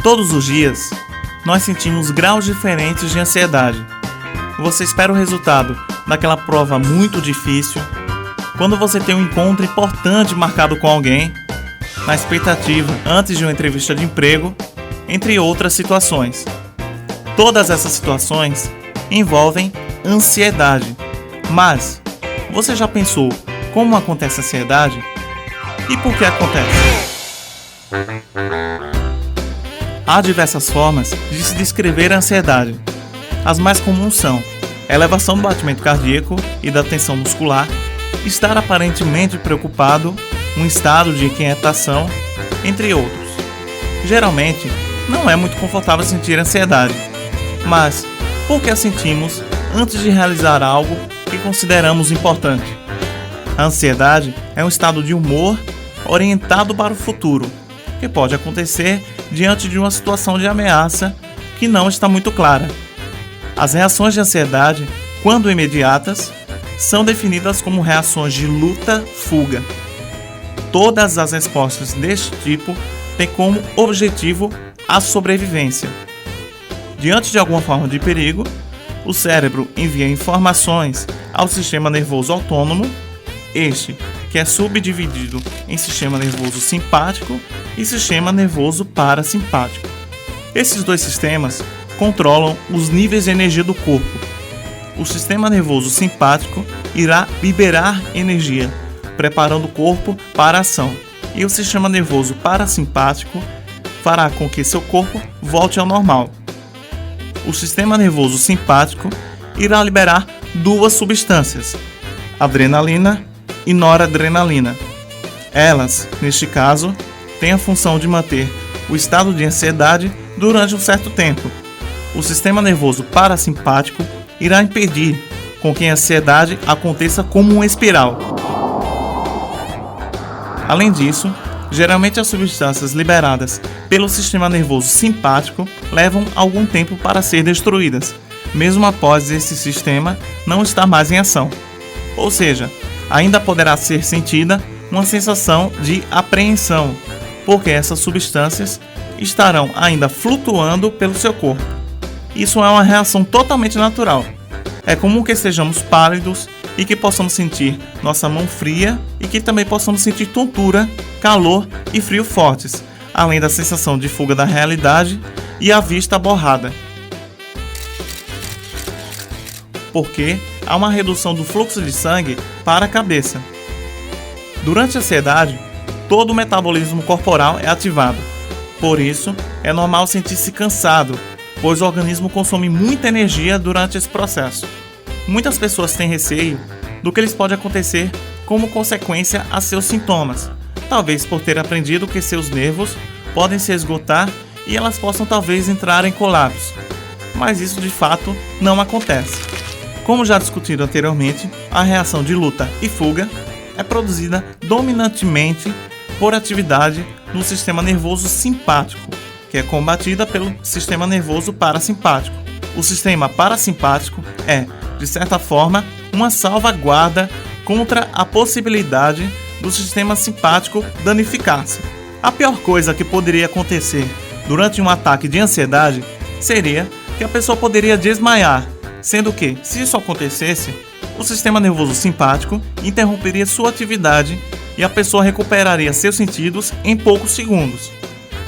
Todos os dias, nós sentimos graus diferentes de ansiedade. Você espera o resultado daquela prova muito difícil, quando você tem um encontro importante marcado com alguém, na expectativa antes de uma entrevista de emprego, entre outras situações. Todas essas situações envolvem ansiedade. Mas, você já pensou como acontece a ansiedade? E por que acontece? Há diversas formas de se descrever a ansiedade. As mais comuns são elevação do batimento cardíaco e da tensão muscular, estar aparentemente preocupado, um estado de inquietação, entre outros. Geralmente, não é muito confortável sentir ansiedade, mas por que a sentimos antes de realizar algo que consideramos importante? A ansiedade é um estado de humor orientado para o futuro, que pode acontecer diante de uma situação de ameaça que não está muito clara. As reações de ansiedade, quando imediatas, são definidas como reações de luta-fuga. Todas as respostas deste tipo têm como objetivo a sobrevivência. Diante de alguma forma de perigo, o cérebro envia informações ao sistema nervoso autônomo, este que é subdividido em sistema nervoso simpático e sistema nervoso parasimpático. Esses dois sistemas controlam os níveis de energia do corpo. O sistema nervoso simpático irá liberar energia, preparando o corpo para a ação, e o sistema nervoso parasimpático fará com que seu corpo volte ao normal. O sistema nervoso simpático irá liberar duas substâncias, adrenalina e noradrenalina. Elas, neste caso, têm a função de manter o estado de ansiedade durante um certo tempo. O sistema nervoso parasimpático irá impedir com que a ansiedade aconteça como uma espiral. Além disso, geralmente as substâncias liberadas pelo sistema nervoso simpático levam algum tempo para ser destruídas, mesmo após esse sistema não estar mais em ação. Ou seja, ainda poderá ser sentida uma sensação de apreensão, porque essas substâncias estarão ainda flutuando pelo seu corpo. Isso é uma reação totalmente natural. É comum que estejamos pálidos e que possamos sentir nossa mão fria e que também possamos sentir tontura, calor e frio fortes, além da sensação de fuga da realidade e a vista borrada. Porque há uma redução do fluxo de sangue para a cabeça. Durante a ansiedade, todo o metabolismo corporal é ativado. Por isso, é normal sentir-se cansado, pois o organismo consome muita energia durante esse processo. Muitas pessoas têm receio do que lhes pode acontecer como consequência a seus sintomas, talvez por ter aprendido que seus nervos podem se esgotar e elas possam talvez entrar em colapso. Mas isso de fato não acontece. Como já discutido anteriormente, a reação de luta e fuga é produzida dominantemente por atividade no sistema nervoso simpático, que é combatida pelo sistema nervoso parasimpático. O sistema parasimpático é, de certa forma, uma salvaguarda contra a possibilidade do sistema simpático danificar-se. A pior coisa que poderia acontecer durante um ataque de ansiedade seria que a pessoa poderia desmaiar, sendo que, se isso acontecesse, o sistema nervoso simpático interromperia sua atividade e a pessoa recuperaria seus sentidos em poucos segundos.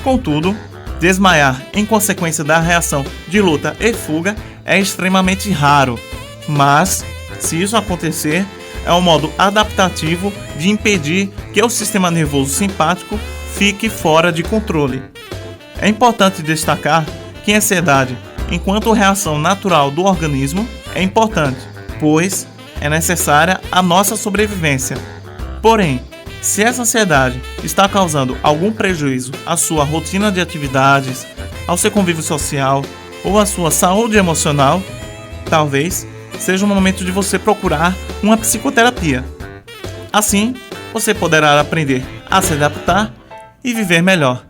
Contudo, desmaiar em consequência da reação de luta e fuga é extremamente raro, mas, se isso acontecer, é um modo adaptativo de impedir que o sistema nervoso simpático fique fora de controle. É importante destacar que a ansiedade, enquanto reação natural do organismo, é importante, pois é necessária a nossa sobrevivência. Porém, se essa ansiedade está causando algum prejuízo à sua rotina de atividades, ao seu convívio social ou à sua saúde emocional, talvez seja o momento de você procurar uma psicoterapia. Assim, você poderá aprender a se adaptar e viver melhor.